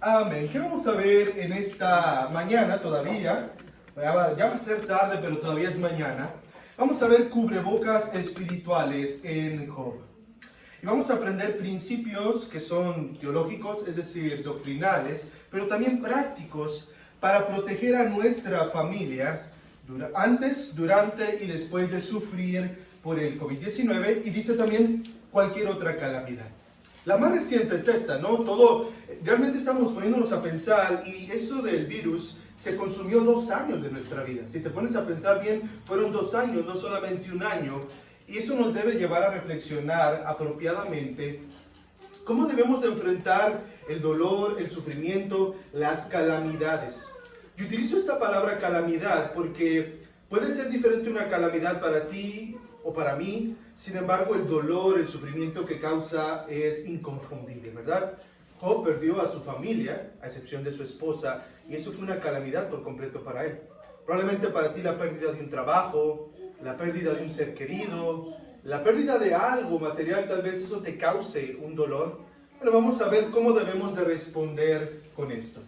Amén. ¿Qué vamos a ver en esta mañana todavía? Ya va a ser tarde, pero todavía es mañana. Vamos a ver cubrebocas espirituales en Job. Y vamos a aprender principios que son teológicos, es decir, doctrinales, pero también prácticos para proteger a nuestra familia antes, durante y después de sufrir por el COVID-19 y dice también cualquier otra calamidad. La más reciente es esta, ¿no? Realmente estamos poniéndonos a pensar y esto del virus se consumió 2 años de nuestra vida. Si te pones a pensar bien, fueron 2 años, no solamente 1 año. Y eso nos debe llevar a reflexionar apropiadamente cómo debemos enfrentar el dolor, el sufrimiento, las calamidades. Yo utilizo esta palabra calamidad porque puede ser diferente una calamidad para ti o para mí. Sin embargo, el dolor, el sufrimiento que causa es inconfundible, ¿verdad? Job perdió a su familia, a excepción de su esposa, y eso fue una calamidad por completo para él. Probablemente para ti la pérdida de un trabajo, la pérdida de un ser querido, la pérdida de algo material, tal vez eso te cause un dolor. Pero vamos a ver cómo debemos de responder con esto.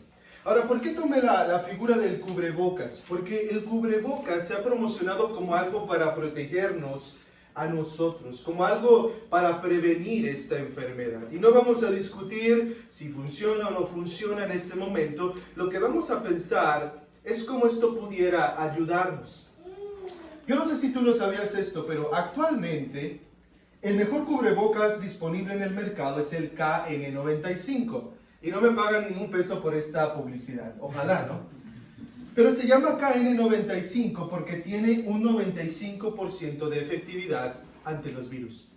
Ahora, ¿por qué tomé la figura del cubrebocas? Porque el cubrebocas se ha promocionado como algo para protegernos a nosotros, como algo para prevenir esta enfermedad. Y no vamos a discutir si funciona o no funciona en este momento. Lo que vamos a pensar es cómo esto pudiera ayudarnos. Yo no sé si tú lo sabías esto, pero actualmente el mejor cubrebocas disponible en el mercado es el KN95. Y no me pagan ni un peso por esta publicidad. Ojalá, ¿no? Pero se llama KN95 porque tiene un 95% de efectividad ante los virus.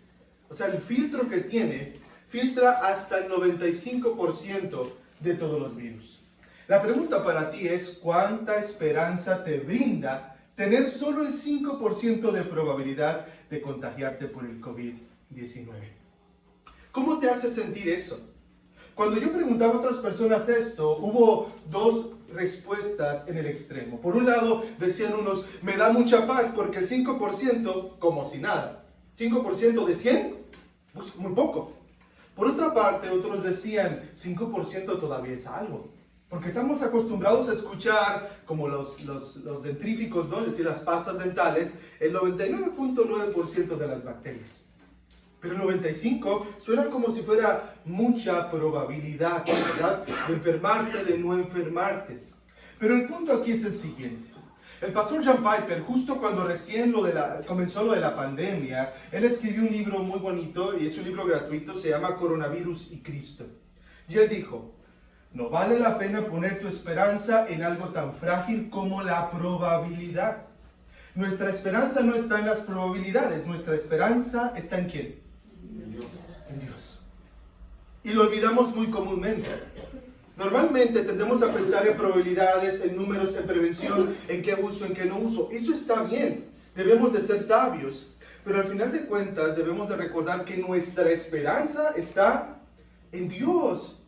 O sea, el filtro que tiene filtra hasta el 95% de todos los virus. La pregunta para ti es, ¿cuánta esperanza te brinda tener solo el 5% de probabilidad de contagiarte por el COVID-19? ¿Cómo te hace sentir eso? Cuando yo preguntaba a otras personas esto, hubo 2 respuestas en el extremo. Por un lado, decían unos, me da mucha paz porque el 5%, como si nada. 5% de 100, pues muy poco. Por otra parte, otros decían, 5% todavía es algo. Porque estamos acostumbrados a escuchar, como los dentríficos, ¿no? Es decir, las pastas dentales, el 99.9% de las bacterias. Pero el 95 suena como si fuera mucha probabilidad, ¿verdad? De enfermarte, de no enfermarte. Pero el punto aquí es el siguiente. El pastor John Piper, justo cuando recién comenzó lo de la pandemia, él escribió un libro muy bonito, y es un libro gratuito, se llama Coronavirus y Cristo. Y él dijo, no vale la pena poner tu esperanza en algo tan frágil como la probabilidad. Nuestra esperanza no está en las probabilidades, nuestra esperanza está en ¿quién? En Dios. Y lo olvidamos muy comúnmente. Normalmente tendemos a pensar en probabilidades, en números, en prevención, en qué uso, en qué no uso. Eso está bien, debemos de ser sabios. Pero al final de cuentas debemos de recordar que nuestra esperanza está en Dios,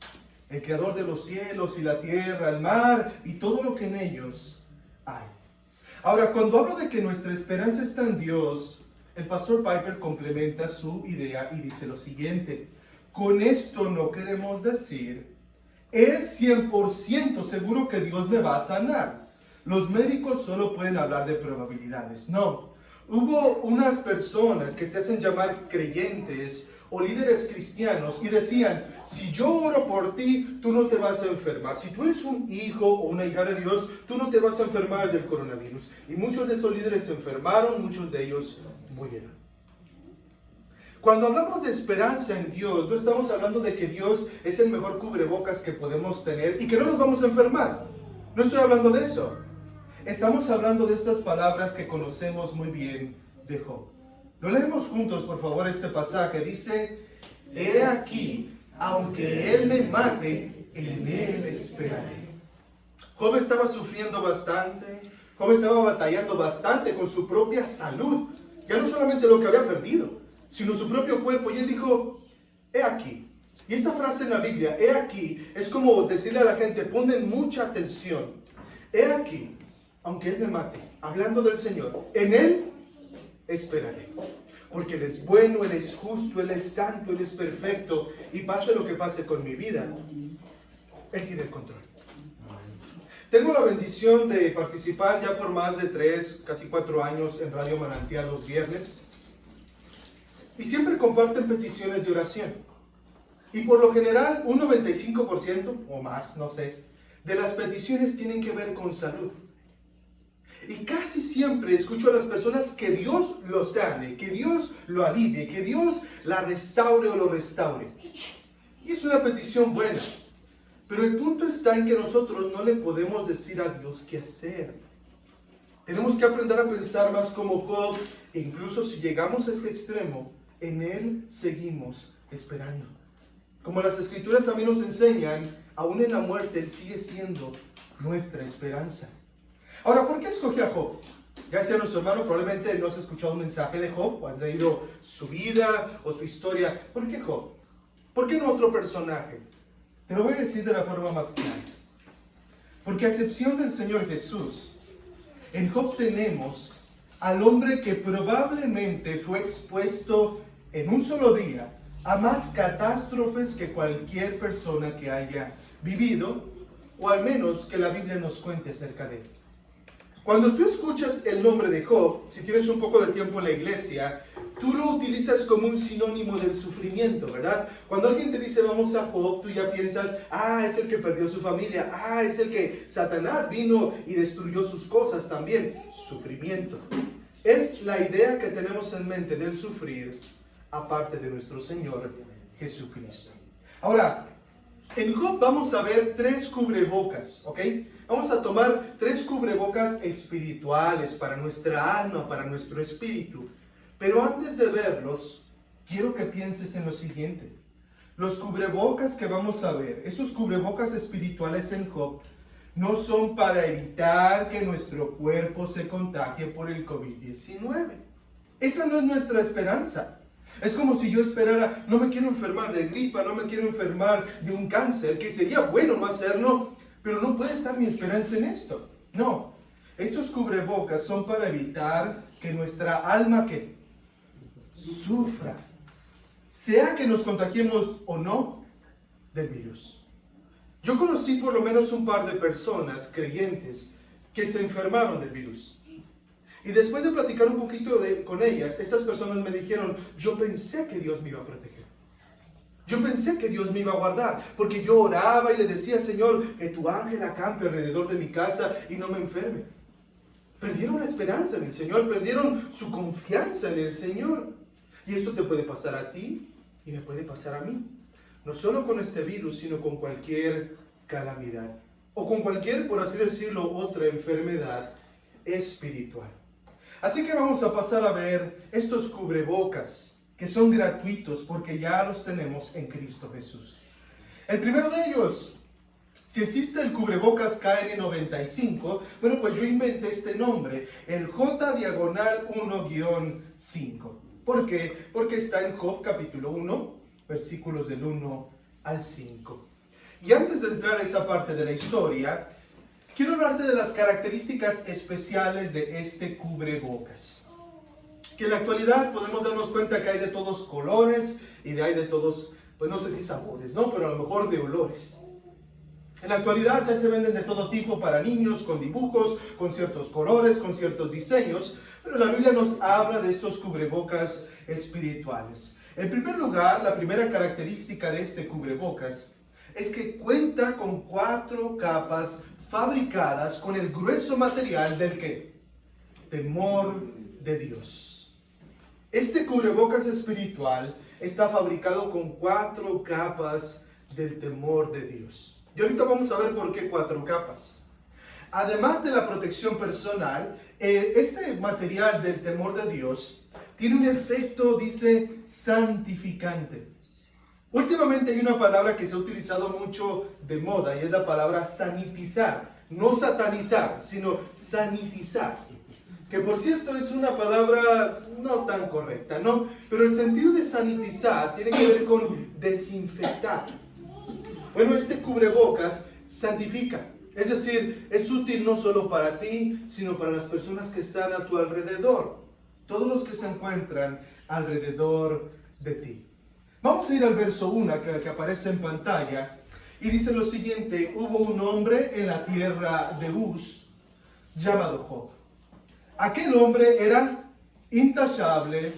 el creador de los cielos y la tierra, el mar y todo lo que en ellos hay. Ahora, cuando hablo de que nuestra esperanza está en Dios, el pastor Piper complementa su idea y dice lo siguiente: con esto no queremos decir, es 100% seguro que Dios me va a sanar. Los médicos solo pueden hablar de probabilidades. No, hubo unas personas que se hacen llamar creyentes o líderes cristianos y decían, si yo oro por ti, tú no te vas a enfermar. Si tú eres un hijo o una hija de Dios, tú no te vas a enfermar del coronavirus. Y muchos de esos líderes se enfermaron, muchos de ellos murieron. Cuando hablamos de esperanza en Dios, no estamos hablando de que Dios es el mejor cubrebocas que podemos tener y que no nos vamos a enfermar. No estoy hablando de eso. Estamos hablando de estas palabras que conocemos muy bien de Job. Lo leemos juntos, por favor, este pasaje. Dice, he aquí, aunque él me mate, en él esperaré. Job estaba sufriendo bastante. Job estaba batallando bastante con su propia salud. Ya no solamente lo que había perdido, sino su propio cuerpo. Y él dijo, he aquí. Y esta frase en la Biblia, he aquí, es como decirle a la gente, ponle mucha atención. He aquí, aunque él me mate, hablando del Señor, en él esperaré. Porque Él es bueno, Él es justo, Él es santo, Él es perfecto. Y pase lo que pase con mi vida, Él tiene el control. Tengo la bendición de participar ya por más de 3, casi 4 años en Radio Manantial los viernes. Y siempre comparten peticiones de oración. Y por lo general, un 95% o más, no sé, de las peticiones tienen que ver con salud. Y casi siempre escucho a las personas que Dios lo sane, que Dios lo alivie, que Dios la restaure o lo restaure. Y es una petición buena. Pero el punto está en que nosotros no le podemos decir a Dios qué hacer. Tenemos que aprender a pensar más como Job. E incluso si llegamos a ese extremo, en Él seguimos esperando. Como las Escrituras también nos enseñan, aún en la muerte Él sigue siendo nuestra esperanza. Ahora, ¿por qué escogí a Job? Ya sea nuestro hermano, probablemente no has escuchado un mensaje de Job, o has leído su vida o su historia. ¿Por qué Job? ¿Por qué no otro personaje? Te lo voy a decir de la forma más clara. Porque a excepción del Señor Jesús, en Job tenemos al hombre que probablemente fue expuesto en un solo día a más catástrofes que cualquier persona que haya vivido, o al menos que la Biblia nos cuente acerca de él. Cuando tú escuchas el nombre de Job, si tienes un poco de tiempo en la iglesia, tú lo utilizas como un sinónimo del sufrimiento, ¿verdad? Cuando alguien te dice vamos a Job, tú ya piensas, es el que perdió su familia, es el que Satanás vino y destruyó sus cosas también. Sufrimiento. Es la idea que tenemos en mente del sufrir, aparte de nuestro Señor Jesucristo. Ahora, en Job vamos a ver 3 cubrebocas, ¿ok? Vamos a tomar 3 cubrebocas espirituales para nuestra alma, para nuestro espíritu. Pero antes de verlos, quiero que pienses en lo siguiente. Los cubrebocas que vamos a ver, esos cubrebocas espirituales en Job, no son para evitar que nuestro cuerpo se contagie por el COVID-19. Esa no es nuestra esperanza. Es como si yo esperara, no me quiero enfermar de gripa, no me quiero enfermar de un cáncer, que sería bueno no hacerlo, pero no puede estar mi esperanza en esto. No, estos cubrebocas son para evitar que nuestra alma que sufra, sea que nos contagiemos o no del virus. Yo conocí por lo menos un par de personas creyentes que se enfermaron del virus. Y después de platicar un poquito con ellas, esas personas me dijeron, yo pensé que Dios me iba a proteger. Yo pensé que Dios me iba a guardar, porque yo oraba y le decía, Señor, que tu ángel acampe alrededor de mi casa y no me enferme. Perdieron la esperanza en el Señor, perdieron su confianza en el Señor. Y esto te puede pasar a ti y me puede pasar a mí. No solo con este virus, sino con cualquier calamidad. O con cualquier, por así decirlo, otra enfermedad espiritual. Así que vamos a pasar a ver estos cubrebocas que son gratuitos porque ya los tenemos en Cristo Jesús. El primero de ellos, si existe el cubrebocas KN95, bueno, pues yo inventé este nombre, el J-1-5. ¿Por qué? Porque está en Job capítulo 1, versículos del 1 al 5. Y antes de entrar a esa parte de la historia, quiero hablarte de las características especiales de este cubrebocas. Que en la actualidad podemos darnos cuenta que hay de todos colores y hay de todos, pues no sé si sabores, ¿no? Pero a lo mejor de olores. En la actualidad ya se venden de todo tipo para niños, con dibujos, con ciertos colores, con ciertos diseños. Pero la Biblia nos habla de estos cubrebocas espirituales. En primer lugar, la primera característica de este cubrebocas es que cuenta con 4 capas fabricadas con el grueso material del ¿qué? Temor de Dios. Este cubrebocas espiritual está fabricado con 4 capas del temor de Dios. Y ahorita vamos a ver por qué 4 capas. Además de la protección personal, este material del temor de Dios tiene un efecto, dice, santificante. Últimamente hay una palabra que se ha utilizado mucho de moda y es la palabra sanitizar. No satanizar, sino sanitizar. Que por cierto es una palabra no tan correcta, ¿no? Pero el sentido de sanitizar tiene que ver con desinfectar. Bueno, este cubrebocas santifica. Es decir, es útil no solo para ti, sino para las personas que están a tu alrededor. Todos los que se encuentran alrededor de ti. Vamos a ir al verso 1 que aparece en pantalla. Y dice lo siguiente: hubo un hombre en la tierra de Uz llamado Job. Aquel hombre era intachable,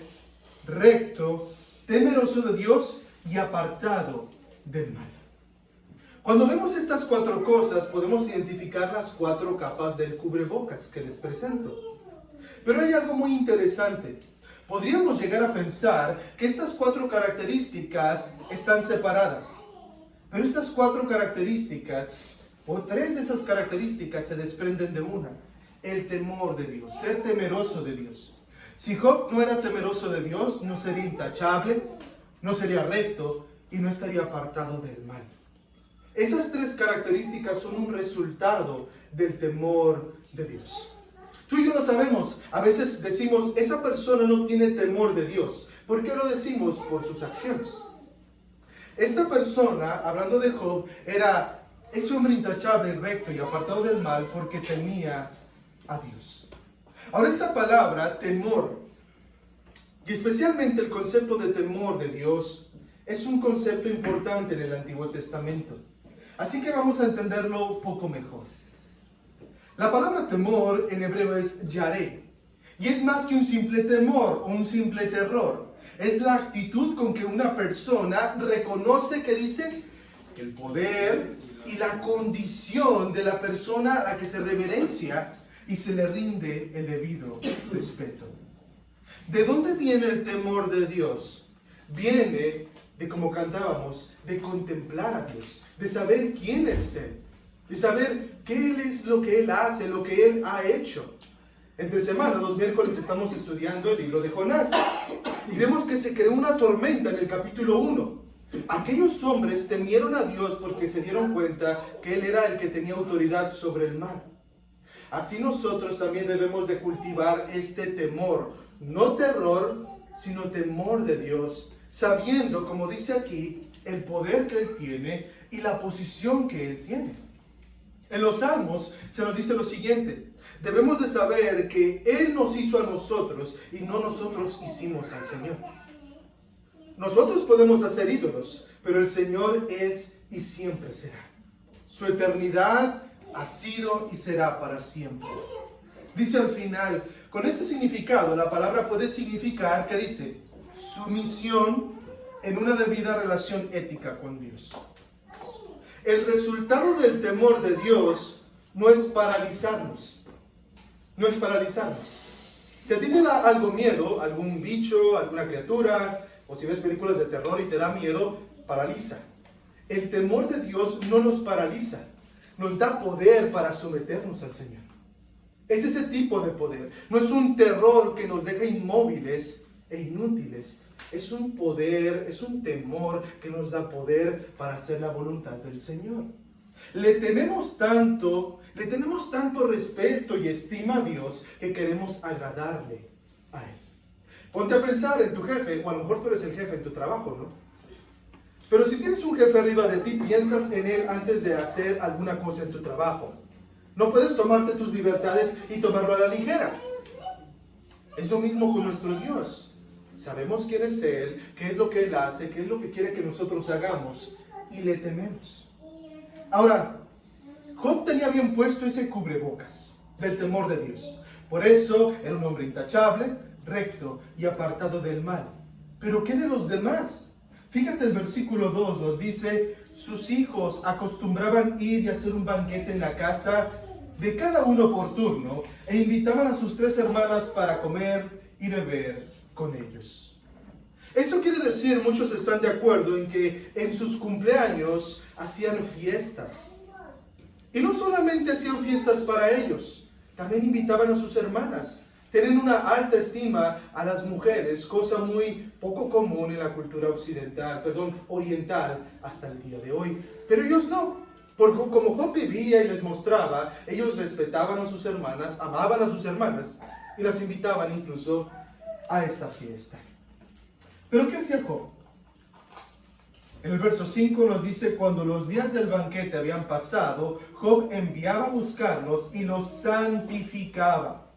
recto, temeroso de Dios y apartado del mal. Cuando vemos estas cuatro cosas, podemos identificar las cuatro capas del cubrebocas que les presento. Pero hay algo muy interesante. Podríamos llegar a pensar que estas cuatro características están separadas. Pero estas cuatro características, o tres de esas características, se desprenden de una: el temor de Dios, ser temeroso de Dios. Si Job no era temeroso de Dios, no sería intachable, no sería recto y no estaría apartado del mal. Esas tres características son un resultado del temor de Dios. Tú y yo lo sabemos. A veces decimos, esa persona no tiene temor de Dios. ¿Por qué lo decimos? Por sus acciones. Esta persona, hablando de Job, era ese hombre intachable, recto y apartado del mal porque temía a Dios. Ahora, esta palabra, temor, y especialmente el concepto de temor de Dios, es un concepto importante en el Antiguo Testamento. Así que vamos a entenderlo un poco mejor. La palabra temor en hebreo es yaré, y es más que un simple temor o un simple terror. Es la actitud con que una persona reconoce, que dice, el poder y la condición de la persona a la que se reverencia y se le rinde el debido respeto. ¿De dónde viene el temor de Dios? Viene de, como cantábamos, de contemplar a Dios, de saber quién es Él, de saber qué es lo que Él hace, lo que Él ha hecho. Entre semana, los miércoles, estamos estudiando el libro de Jonás y vemos que se creó una tormenta en el capítulo 1. Aquellos hombres temieron a Dios porque se dieron cuenta que Él era el que tenía autoridad sobre el mar. Así nosotros también debemos de cultivar este temor, no terror, sino temor de Dios, sabiendo, como dice aquí, el poder que Él tiene y la posición que Él tiene. En los Salmos se nos dice lo siguiente: debemos de saber que Él nos hizo a nosotros y no nosotros hicimos al Señor. Nosotros podemos hacer ídolos, pero el Señor es y siempre será. Su eternidad ha sido y será para siempre. Dice al final, con este significado, la palabra puede significar, que dice, sumisión en una debida relación ética con Dios. El resultado del temor de Dios no es paralizarnos. No es paralizarnos. Si a ti te da algo miedo, algún bicho, alguna criatura, o si ves películas de terror y te da miedo, paraliza. El temor de Dios no nos paraliza, nos da poder para someternos al Señor. Es ese tipo de poder. No es un terror que nos deja inmóviles e inútiles. Es un poder, es un temor que nos da poder para hacer la voluntad del Señor. Le tenemos tanto respeto y estima a Dios que queremos agradarle a Él. Ponte a pensar en tu jefe, o a lo mejor tú eres el jefe en tu trabajo, ¿no? Pero si tienes un jefe arriba de ti, piensas en él antes de hacer alguna cosa en tu trabajo. No puedes tomarte tus libertades y tomarlo a la ligera. Es lo mismo con nuestro Dios. Sabemos quién es Él, qué es lo que Él hace, qué es lo que quiere que nosotros hagamos, y le tememos. Ahora, Job tenía bien puesto ese cubrebocas del temor de Dios. Por eso era un hombre intachable, recto y apartado del mal. Pero ¿qué de los demás? Fíjate, el versículo 2 nos dice: sus hijos acostumbraban ir y hacer un banquete en la casa de cada uno por turno, e invitaban a sus 3 hermanas para comer y beber con ellos. Esto quiere decir, muchos están de acuerdo en que en sus cumpleaños hacían fiestas. Y no solamente hacían fiestas para ellos, también invitaban a sus hermanas. Tienen una alta estima a las mujeres, cosa muy poco común en la cultura oriental hasta el día de hoy. Pero ellos no. Como Job vivía y les mostraba, ellos respetaban a sus hermanas, amaban a sus hermanas y las invitaban incluso a esta fiesta. ¿Pero qué hacía Job? En el verso 5 nos dice: cuando los días del banquete habían pasado, Job enviaba a buscarlos y los santificaba.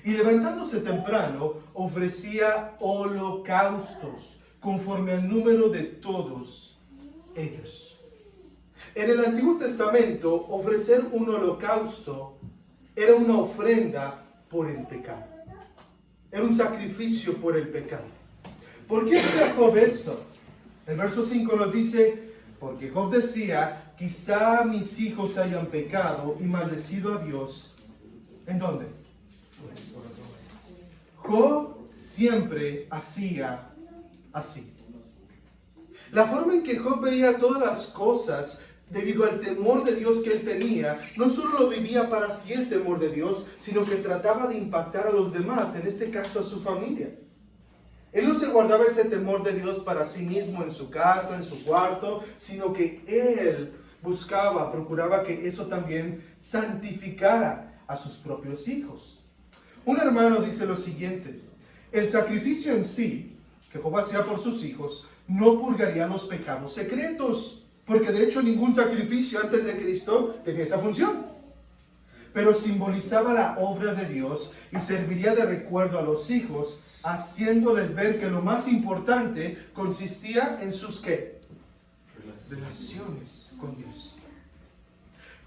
Y levantándose temprano, ofrecía holocaustos conforme al número de todos ellos. En el Antiguo Testamento, ofrecer un holocausto era una ofrenda por el pecado. Era un sacrificio por el pecado. ¿Por qué hacía Job esto? El verso 5 nos dice, porque Job decía, quizá mis hijos hayan pecado y maldecido a Dios. ¿En dónde? Job siempre hacía así. La forma en que Job veía todas las cosas, debido al temor de Dios que él tenía, no solo lo vivía para sí el temor de Dios, sino que trataba de impactar a los demás, en este caso a su familia. Él no se guardaba ese temor de Dios para sí mismo en su casa, en su cuarto, sino que él procuraba que eso también santificara a sus propios hijos. Un hermano dice lo siguiente: el sacrificio en sí, que Job hacía por sus hijos, no purgaría los pecados secretos, porque de hecho ningún sacrificio antes de Cristo tenía esa función. Pero simbolizaba la obra de Dios y serviría de recuerdo a los hijos, haciéndoles ver que lo más importante consistía en sus ¿qué? Relaciones con Dios.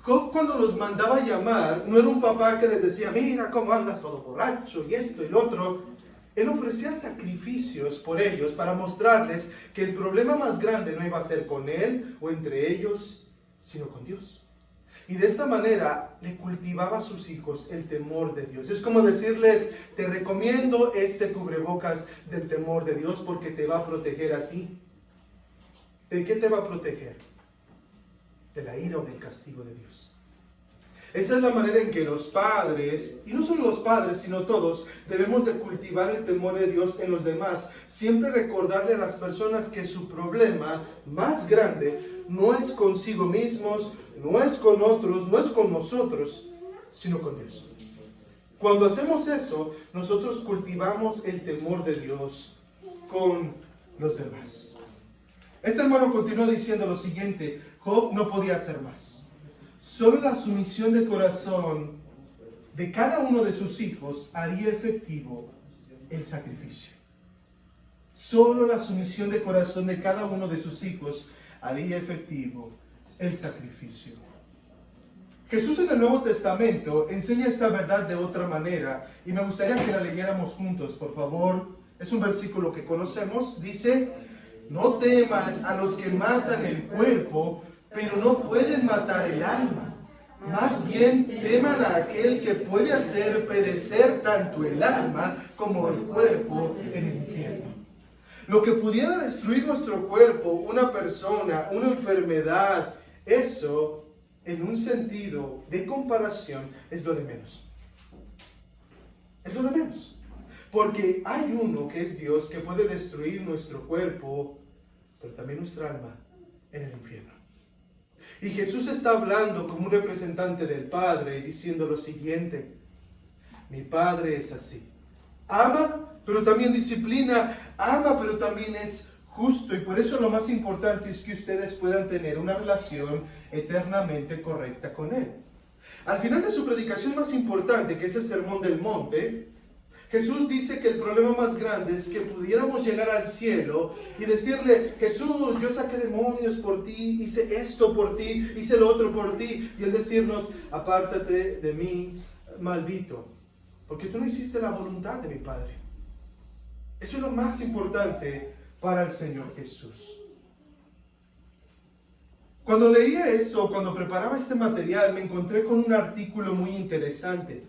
Job, cuando los mandaba llamar, no era un papá que les decía, mira cómo andas todo borracho y esto y lo otro. Él ofrecía sacrificios por ellos para mostrarles que el problema más grande no iba a ser con él o entre ellos, sino con Dios. Y de esta manera le cultivaba a sus hijos el temor de Dios. Es como decirles, te recomiendo este cubrebocas del temor de Dios porque te va a proteger a ti. ¿De qué te va a proteger? De la ira o del castigo de Dios. Esa es la manera en que los padres, y no solo los padres, sino todos, debemos de cultivar el temor de Dios en los demás. Siempre recordarle a las personas que su problema más grande no es consigo mismos, no es con otros, no es con nosotros, sino con Dios. Cuando hacemos eso, nosotros cultivamos el temor de Dios con los demás. Este hermano continúa diciendo lo siguiente: Job no podía hacer más. Solo la sumisión de corazón de cada uno de sus hijos haría efectivo el sacrificio. Solo la sumisión de corazón de cada uno de sus hijos haría efectivo el sacrificio. Jesús en el Nuevo Testamento enseña esta verdad de otra manera y me gustaría que la leyéramos juntos, por favor. Es un versículo que conocemos. Dice, no teman a los que matan el cuerpo, pero no pueden matar el alma. Más bien teman a aquel que puede hacer perecer tanto el alma como el cuerpo en el infierno. Lo que pudiera destruir nuestro cuerpo, una persona, una enfermedad, eso, en un sentido de comparación, es lo de menos. Es lo de menos. Porque hay uno que es Dios que puede destruir nuestro cuerpo, pero también nuestra alma en el infierno. Y Jesús está hablando como un representante del Padre y diciendo lo siguiente: mi Padre es así. Ama, pero también disciplina. Ama, pero también es justo. Y por eso lo más importante es que ustedes puedan tener una relación eternamente correcta con Él. Al final de su predicación más importante, que es el Sermón del Monte, Jesús dice que el problema más grande es que pudiéramos llegar al cielo y decirle, Jesús, yo saqué demonios por ti, hice esto por ti, hice lo otro por ti. Y Él decirnos, apártate de mí, maldito, porque tú no hiciste la voluntad de mi Padre. Eso es lo más importante para el Señor Jesús. Cuando leía esto, cuando preparaba este material, me encontré con un artículo muy interesante.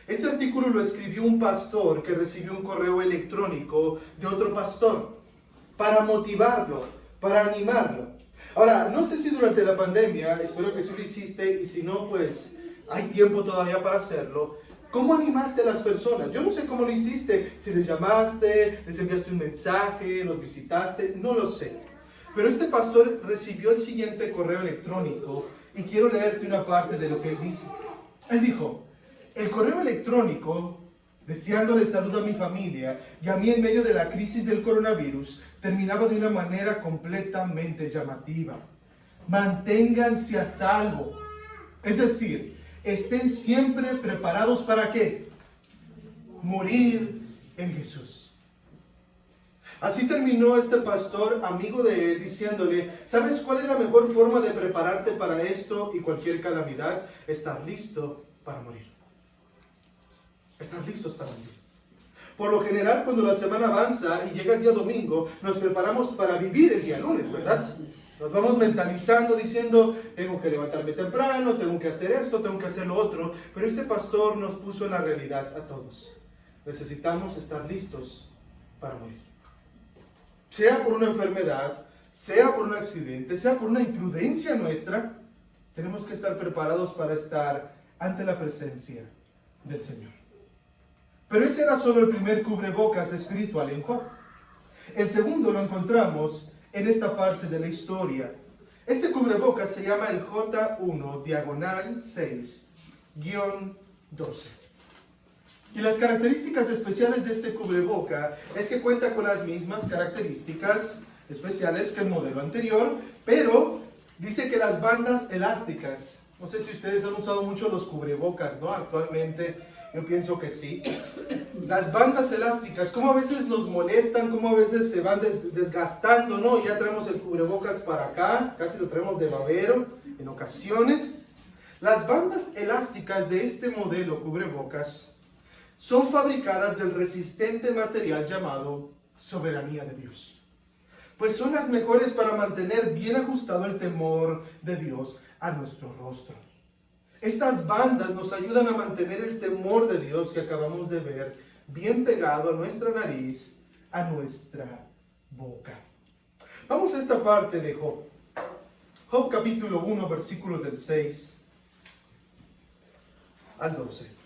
Este artículo lo escribió un pastor que recibió un correo electrónico de otro pastor para motivarlo, para animarlo. Ahora, no sé si durante la pandemia, espero que sí lo hiciste, y si no, pues hay tiempo todavía para hacerlo. ¿Cómo animaste a las personas? Yo no sé cómo lo hiciste, si les llamaste, les enviaste un mensaje, los visitaste, no lo sé. Pero este pastor recibió el siguiente correo electrónico y quiero leerte una parte de lo que él dice. Él dijo, el correo electrónico, deseándole salud a mi familia y a mí en medio de la crisis del coronavirus, terminaba de una manera completamente llamativa. Manténganse a salvo. Es decir, estén siempre preparados ¿para qué? Morir en Jesús. Así terminó este pastor, amigo de él, diciéndole, ¿sabes cuál es la mejor forma de prepararte para esto y cualquier calamidad? Estar listo para morir. Estar listos para morir. Por lo general, cuando la semana avanza y llega el día domingo, nos preparamos para vivir el día lunes, ¿verdad? Nos vamos mentalizando diciendo, tengo que levantarme temprano, tengo que hacer esto, tengo que hacer lo otro. Pero este pastor nos puso en la realidad a todos. Necesitamos estar listos para morir. Sea por una enfermedad, sea por un accidente, sea por una imprudencia nuestra, tenemos que estar preparados para estar ante la presencia del Señor. Pero ese era solo el primer cubrebocas espiritual en Job. El segundo lo encontramos en esta parte de la historia. Este cubrebocas se llama el J1 diagonal 6-12. Y las características especiales de este cubreboca es que cuenta con las mismas características especiales que el modelo anterior, pero dice que las bandas elásticas, no sé si ustedes han usado mucho los cubrebocas, ¿no? Actualmente yo pienso que sí. Las bandas elásticas, cómo a veces nos molestan, cómo a veces se van desgastando, ¿no? Ya traemos el cubrebocas para acá, casi lo traemos de babero en ocasiones. Las bandas elásticas de este modelo cubrebocas son fabricadas del resistente material llamado soberanía de Dios. Pues son las mejores para mantener bien ajustado el temor de Dios a nuestro rostro. Estas bandas nos ayudan a mantener el temor de Dios que acabamos de ver bien pegado a nuestra nariz, a nuestra boca. Vamos a esta parte de Job. Job capítulo 1, versículos del 6 al 12.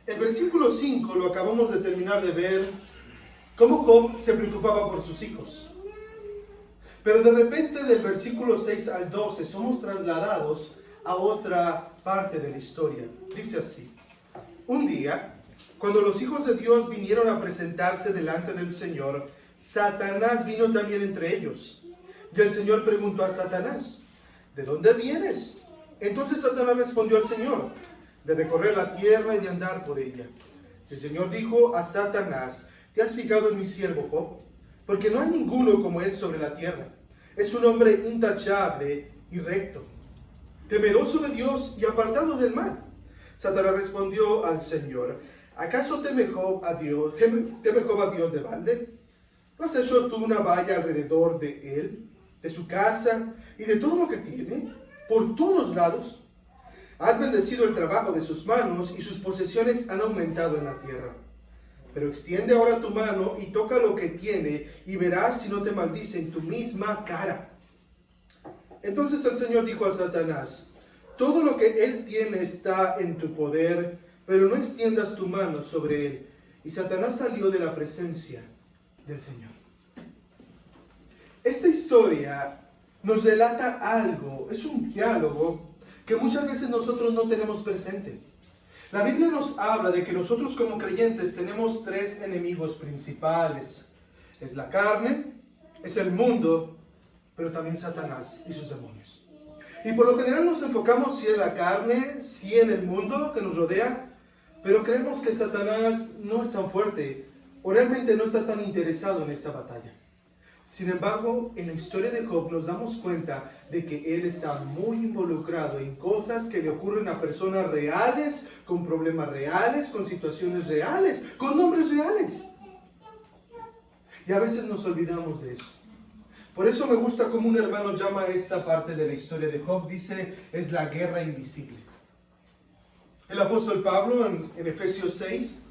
El versículo 5 lo acabamos de terminar de ver, cómo Job se preocupaba por sus hijos. Pero de repente del versículo 6 al 12 somos trasladados a otra parte de la historia. Dice así: un día, cuando los hijos de Dios vinieron a presentarse delante del Señor, Satanás vino también entre ellos. Y el Señor preguntó a Satanás, ¿de dónde vienes? Entonces Satanás respondió al Señor, de recorrer la tierra y de andar por ella. Y el Señor dijo a Satanás, ¿te has fijado en mi siervo Job? Porque no hay ninguno como él sobre la tierra. Es un hombre intachable y recto, temeroso de Dios y apartado del mal. Satanás respondió al Señor, ¿acaso teme Job a Dios de balde? ¿No has hecho tú una valla alrededor de él, de su casa y de todo lo que tiene, por todos lados? Has bendecido el trabajo de sus manos y sus posesiones han aumentado en la tierra. Pero extiende ahora tu mano y toca lo que tiene y verás si no te maldice en tu misma cara. Entonces el Señor dijo a Satanás, todo lo que él tiene está en tu poder, pero no extiendas tu mano sobre él. Y Satanás salió de la presencia del Señor. Esta historia nos relata algo, es un diálogo que muchas veces nosotros no tenemos presente. La Biblia nos habla de que nosotros como creyentes tenemos tres enemigos principales. Es la carne, es el mundo, pero también Satanás y sus demonios. Y por lo general nos enfocamos sí en la carne, sí en el mundo que nos rodea, pero creemos que Satanás no es tan fuerte o realmente no está tan interesado en esta batalla. Sin embargo, en la historia de Job nos damos cuenta de que él está muy involucrado en cosas que le ocurren a personas reales, con problemas reales, con situaciones reales, con nombres reales. Y a veces nos olvidamos de eso. Por eso me gusta cómo un hermano llama esta parte de la historia de Job, dice, es la guerra invisible. El apóstol Pablo en Efesios 6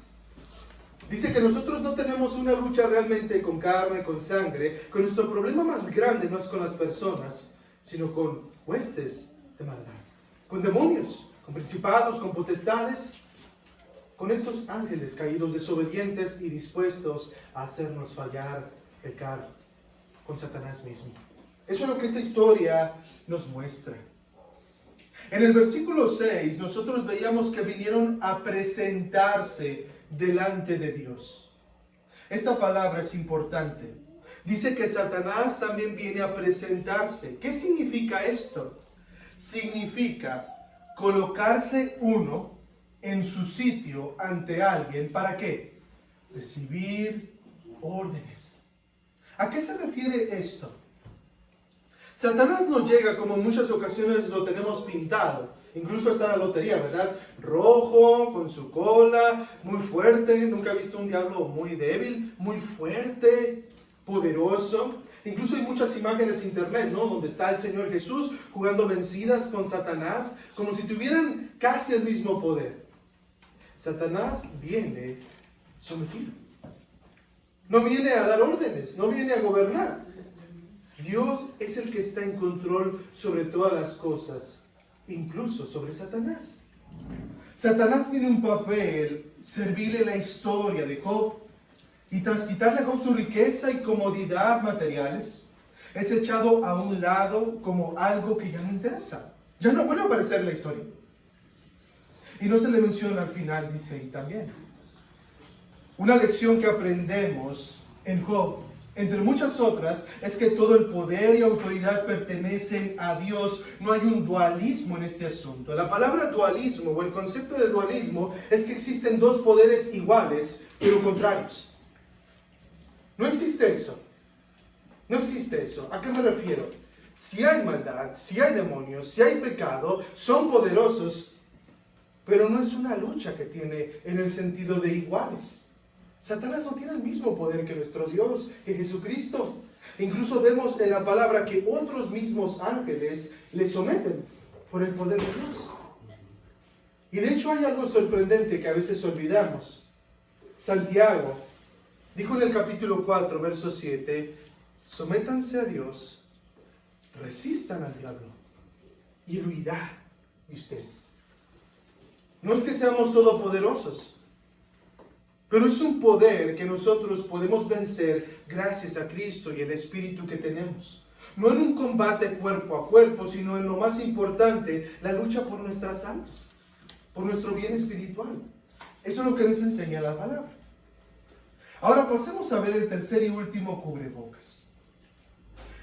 dice que nosotros no tenemos una lucha realmente con carne, con sangre, que nuestro problema más grande no es con las personas, sino con huestes de maldad, con demonios, con principados, con potestades, con estos ángeles caídos, desobedientes y dispuestos a hacernos fallar, pecar, con Satanás mismo. Eso es lo que esta historia nos muestra. En el versículo 6 nosotros veíamos que vinieron a presentarse delante de Dios. Esta palabra es importante. Dice que Satanás también viene a presentarse. ¿Qué significa esto? significa colocarse uno en su sitio ante alguien. ¿Para qué? Recibir órdenes. ¿A qué se refiere esto? Satanás no llega como en muchas ocasiones lo tenemos pintado. Incluso hasta la lotería, ¿verdad? Rojo, con su cola, muy fuerte. Nunca he visto un diablo muy débil, muy fuerte, poderoso. Incluso hay muchas imágenes en internet, ¿no? Donde está el Señor Jesús jugando vencidas con Satanás, como si tuvieran casi el mismo poder. Satanás viene sometido. No viene a dar órdenes, no viene a gobernar. Dios es el que está en control sobre todas las cosas, incluso sobre Satanás. Satanás tiene un papel, servirle la historia de Job, y tras quitarle a Job su riqueza y comodidad materiales, es echado a un lado como algo que ya no interesa. Ya no vuelve a aparecer en la historia. Y no se le menciona al final, dice ahí también. Una lección que aprendemos en Job, entre muchas otras, es que todo el poder y autoridad pertenecen a Dios. No hay un dualismo en este asunto. La palabra dualismo o el concepto de dualismo es que existen dos poderes iguales, pero contrarios. No existe eso. No existe eso. ¿A qué me refiero? Si hay maldad, si hay demonios, si hay pecado, son poderosos, pero no es una lucha que tiene en el sentido de iguales. Satanás no tiene el mismo poder que nuestro Dios, que Jesucristo. Incluso vemos en la palabra que otros mismos ángeles le someten por el poder de Dios. Y de hecho hay algo sorprendente que a veces olvidamos. Santiago dijo en el capítulo 4, verso 7, sométanse a Dios, resistan al diablo y huirá de ustedes. No es que seamos todopoderosos, pero es un poder que nosotros podemos vencer gracias a Cristo y el Espíritu que tenemos. No en un combate cuerpo a cuerpo, sino en lo más importante, la lucha por nuestras almas, por nuestro bien espiritual. Eso es lo que nos enseña la palabra. Ahora pasemos a ver el tercer y último cubrebocas.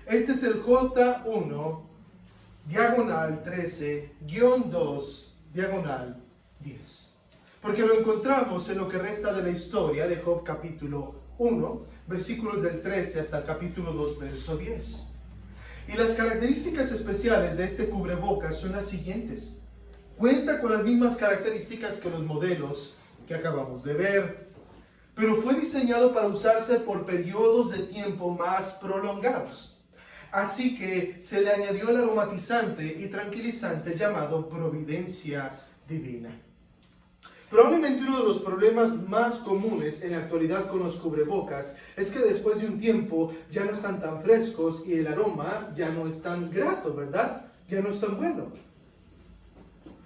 Este es el J1, diagonal 13, guión 2, diagonal 10. Porque lo encontramos en lo que resta de la historia de Job capítulo 1, versículos del 13 hasta el capítulo 2, verso 10. Y las características especiales de este cubrebocas son las siguientes. Cuenta con las mismas características que los modelos que acabamos de ver, pero fue diseñado para usarse por periodos de tiempo más prolongados. Así que se le añadió el aromatizante y tranquilizante llamado providencia divina. Probablemente uno de los problemas más comunes en la actualidad con los cubrebocas es que después de un tiempo ya no están tan frescos y el aroma ya no es tan grato, ¿verdad? Ya no es tan bueno.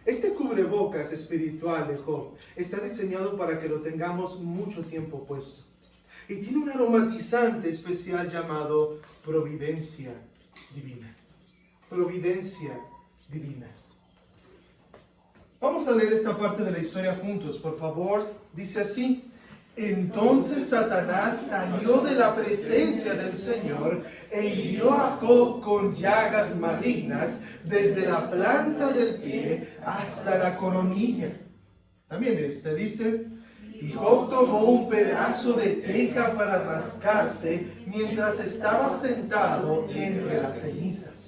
Este cubrebocas espiritual de Job está diseñado para que lo tengamos mucho tiempo puesto. Y tiene un aromatizante especial llamado providencia divina. Providencia divina. Vamos a leer esta parte de la historia juntos, por favor. Dice así: entonces Satanás salió de la presencia del Señor e hirió a Job con llagas malignas desde la planta del pie hasta la coronilla. También dice: y Job tomó un pedazo de teja para rascarse mientras estaba sentado entre las cenizas.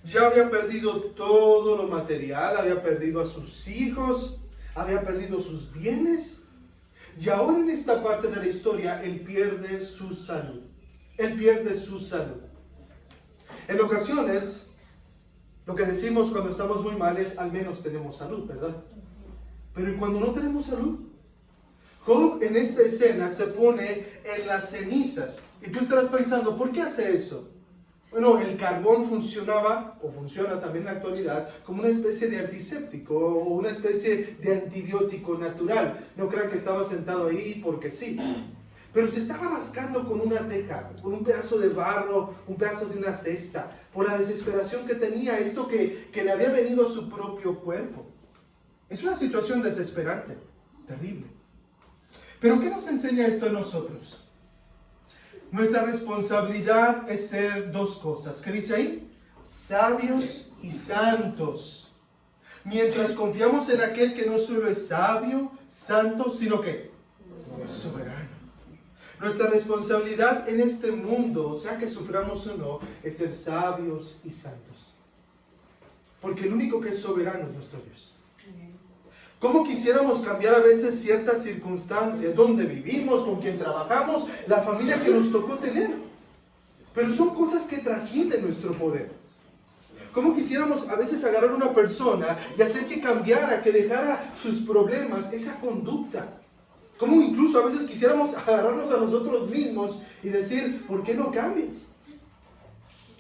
Ya había perdido todo lo material, había perdido a sus hijos, había perdido sus bienes. Y ahora en esta parte de la historia, él pierde su salud. Él pierde su salud. En ocasiones, lo que decimos cuando estamos muy mal es, al menos tenemos salud, ¿verdad? Pero ¿y cuando no tenemos salud? Job en esta escena se pone en las cenizas. Y tú estarás pensando, ¿por qué hace eso? Bueno, el carbón funcionaba, o funciona también en la actualidad, como una especie de antiséptico o una especie de antibiótico natural. No crean que estaba sentado ahí porque sí. Pero se estaba rascando con una teja, con un pedazo de barro, un pedazo de una cesta, por la desesperación que tenía, esto que le había venido a su propio cuerpo. Es una situación desesperante, terrible. Pero ¿qué nos enseña esto a nosotros? Nuestra responsabilidad es ser dos cosas. ¿Qué dice ahí? sabios y santos. Mientras confiamos en aquel que no solo es sabio, santo, sino que soberano. Nuestra responsabilidad en este mundo, sea que suframos o no, es ser sabios y santos. Porque el único que es soberano es nuestro Dios. ¿Cómo quisiéramos cambiar a veces ciertas circunstancias, donde vivimos, con quien trabajamos, la familia que nos tocó tener? Pero son cosas que trascienden nuestro poder. ¿Cómo quisiéramos a veces agarrar a una persona y hacer que cambiara, que dejara sus problemas, esa conducta? ¿Cómo incluso a veces quisiéramos agarrarnos a nosotros mismos y decir, ¿por qué no cambias?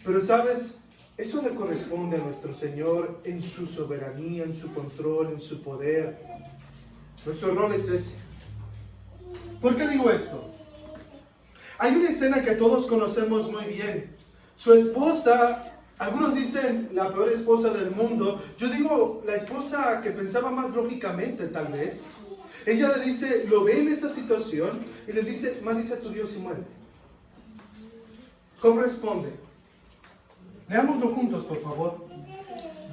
Pero sabes, eso le corresponde a nuestro Señor en su soberanía, en su control, en su poder. Nuestro rol es ese. ¿Por qué digo esto? Hay una escena que todos conocemos muy bien. Su esposa, algunos dicen la peor esposa del mundo. Yo digo la esposa que pensaba más lógicamente tal vez. Ella le dice, lo ve en esa situación y le dice, maldice a tu Dios y muere. ¿Cómo responde? Leámoslo juntos, por favor.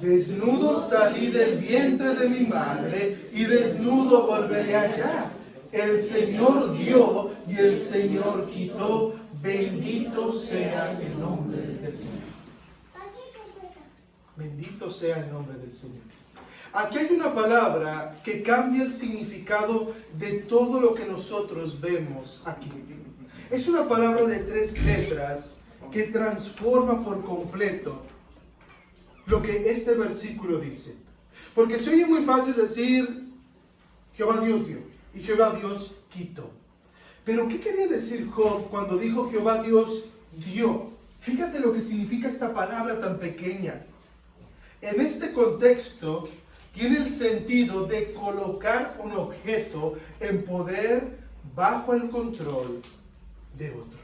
Desnudo salí del vientre de mi madre y desnudo volveré allá. El Señor dio y el Señor quitó. Bendito sea el nombre del Señor. Bendito sea el nombre del Señor. Aquí hay una palabra que cambia el significado de todo lo que nosotros vemos aquí. Es una palabra de 3 letras que transforma por completo lo que este versículo dice. Porque se oye muy fácil decir, Jehová Dios dio y Jehová Dios quitó. Pero ¿qué quería decir Job cuando dijo Jehová Dios dio? Fíjate lo que significa esta palabra tan pequeña. En este contexto tiene el sentido de colocar un objeto en poder bajo el control de otro.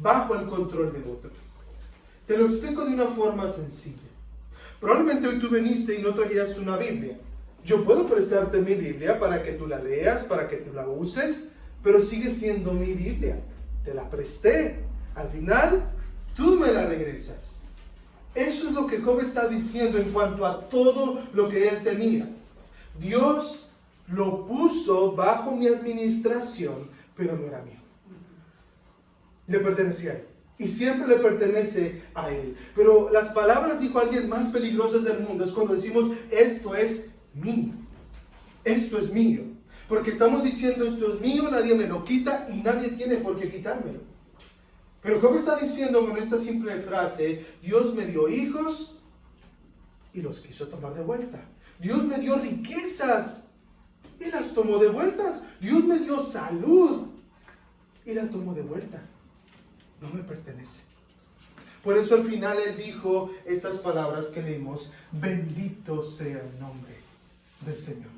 Bajo el control de otro. Te lo explico de una forma sencilla. Probablemente hoy tú viniste y no trajiste una Biblia. Yo puedo prestarte mi Biblia para que tú la leas, para que tú la uses, pero sigue siendo mi Biblia. Te la presté. Al final, tú me la regresas. Eso es lo que Job está diciendo en cuanto a todo lo que él tenía. Dios lo puso bajo mi administración, pero no era mío. Le pertenecía a él. Y siempre le pertenece a él. Pero las palabras, dijo alguien, más peligrosas del mundo es cuando decimos, esto es mío. Esto es mío. Porque estamos diciendo, esto es mío, nadie me lo quita y nadie tiene por qué quitármelo. Pero Job está diciendo con esta simple frase, Dios me dio hijos y los quiso tomar de vuelta. Dios me dio riquezas y las tomó de vuelta. Dios me dio salud y la tomó de vuelta. No me pertenece. Por eso al final él dijo estas palabras que leímos, bendito sea el nombre del Señor.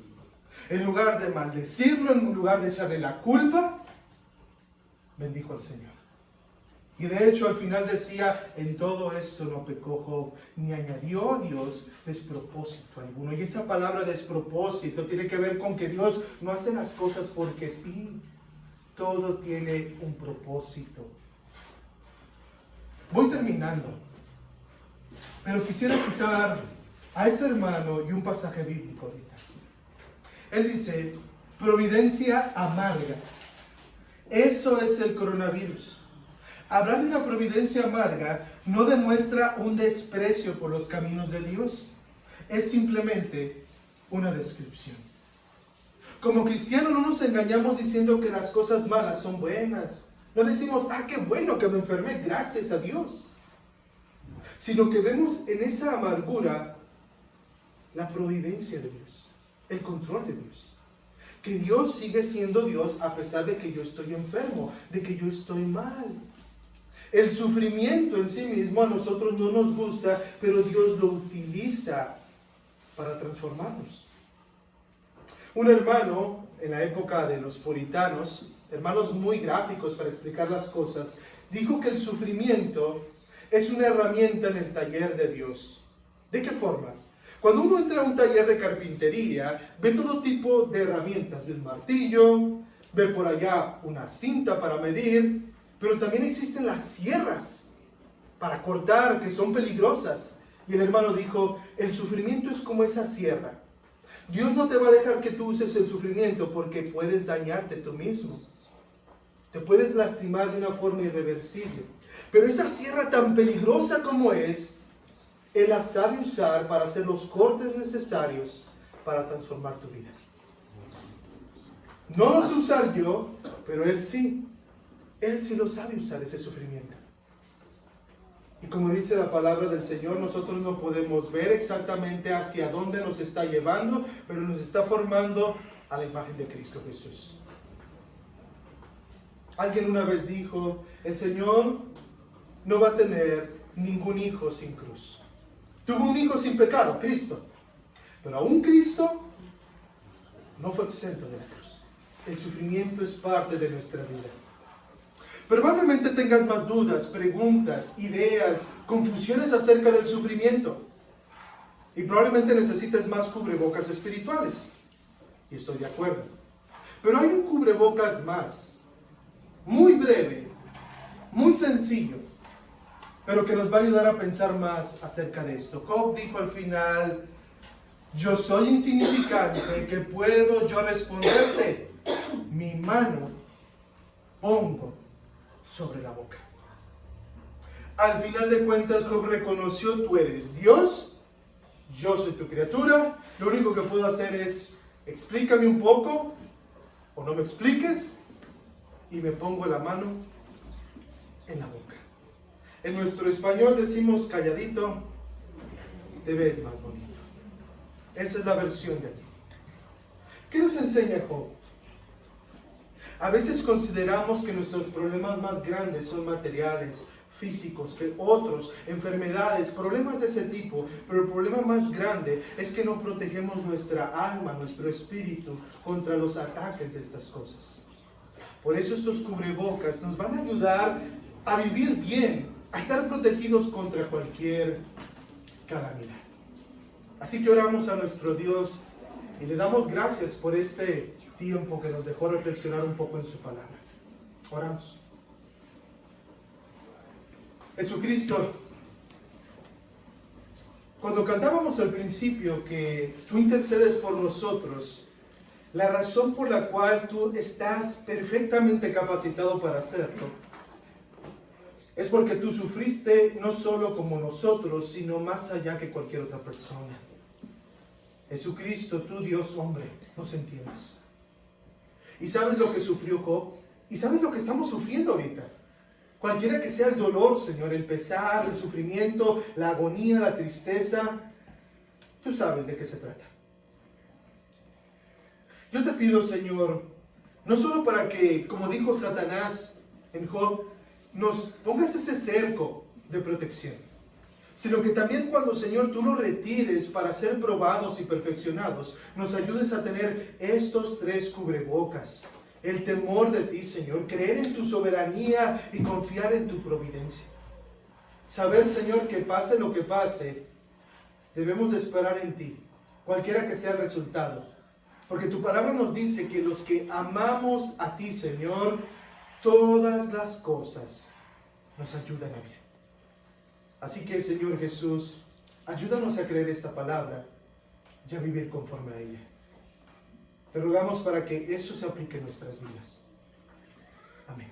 En lugar de maldecirlo, en lugar de echarle la culpa, bendijo al Señor. Y de hecho al final decía, en todo esto no pecó Job, ni añadió a Dios despropósito alguno. Y esa palabra despropósito tiene que ver con que Dios no hace las cosas porque sí, todo tiene un propósito. Voy terminando, pero quisiera citar a este hermano y un pasaje bíblico ahorita. Él dice, providencia amarga. Eso es el coronavirus. Hablar de una providencia amarga no demuestra un desprecio por los caminos de Dios. Es simplemente una descripción. Como cristianos no nos engañamos diciendo que las cosas malas son buenas. No decimos, qué bueno que me enfermé, gracias a Dios. Sino que vemos en esa amargura la providencia de Dios, el control de Dios. Que Dios sigue siendo Dios a pesar de que yo estoy enfermo, de que yo estoy mal. El sufrimiento en sí mismo a nosotros no nos gusta, pero Dios lo utiliza para transformarnos. Un hermano en la época de los puritanos, hermanos muy gráficos para explicar las cosas, dijo que el sufrimiento es una herramienta en el taller de Dios. ¿De qué forma? Cuando uno entra a un taller de carpintería, ve todo tipo de herramientas. Ve un martillo, ve por allá una cinta para medir, pero también existen las sierras. para cortar, que son peligrosas. Y el hermano dijo, el sufrimiento es como esa sierra. Dios no te va a dejar que tú uses el sufrimiento porque puedes dañarte tú mismo. Te puedes lastimar de una forma irreversible. Pero esa sierra tan peligrosa como es, Él la sabe usar para hacer los cortes necesarios para transformar tu vida. No lo sé usar yo, pero Él sí. Él sí lo sabe usar, ese sufrimiento. Y como dice la palabra del Señor, nosotros no podemos ver exactamente hacia dónde nos está llevando, pero nos está formando a la imagen de Cristo Jesús. Alguien una vez dijo, el Señor no va a tener ningún hijo sin cruz. Tuvo un hijo sin pecado, Cristo. Pero aún Cristo no fue exento de la cruz. El sufrimiento es parte de nuestra vida. Probablemente tengas más dudas, preguntas, ideas, confusiones acerca del sufrimiento. Y probablemente necesites más cubrebocas espirituales. Y estoy de acuerdo. Pero hay un cubrebocas más, muy breve, muy sencillo, pero que nos va a ayudar a pensar más acerca de esto. Job dijo al final, yo soy insignificante, ¿qué puedo yo responderte? Mi mano pongo sobre la boca. Al final de cuentas, Job reconoció, tú eres Dios, yo soy tu criatura, lo único que puedo hacer es, explícame un poco, o no me expliques, y me pongo la mano en la boca. En nuestro español decimos calladito, te ves más bonito. Esa es la versión de aquí. ¿Qué nos enseña Job? A veces consideramos que nuestros problemas más grandes son materiales, físicos, que otros, enfermedades, problemas de ese tipo, pero el problema más grande es que no protegemos nuestra alma, nuestro espíritu contra los ataques de estas cosas. Por eso estos cubrebocas nos van a ayudar a vivir bien, a estar protegidos contra cualquier calamidad. Así que oramos a nuestro Dios y le damos gracias por este tiempo que nos dejó reflexionar un poco en su palabra. Oramos. Jesucristo, cuando cantábamos al principio que tú intercedes por nosotros, la razón por la cual tú estás perfectamente capacitado para hacerlo es porque tú sufriste no solo como nosotros, sino más allá que cualquier otra persona. Jesucristo, tú Dios hombre, nos entiendes. ¿Y sabes lo que sufrió Job? ¿Y sabes lo que estamos sufriendo ahorita? Cualquiera que sea el dolor, Señor, el pesar, el sufrimiento, la agonía, la tristeza, tú sabes de qué se trata. Yo te pido, Señor, no solo para que, como dijo Satanás en Job, nos pongas ese cerco de protección, sino que también cuando, Señor, tú lo retires para ser probados y perfeccionados, nos ayudes a tener estos 3 cubrebocas. El temor de ti, Señor, creer en tu soberanía y confiar en tu providencia. Saber, Señor, que pase lo que pase, debemos de esperar en ti, cualquiera que sea el resultado. Porque tu palabra nos dice que los que amamos a ti, Señor, todas las cosas nos ayudan a bien. Así que, Señor Jesús, ayúdanos a creer esta palabra y a vivir conforme a ella. Te rogamos para que eso se aplique en nuestras vidas. Amén.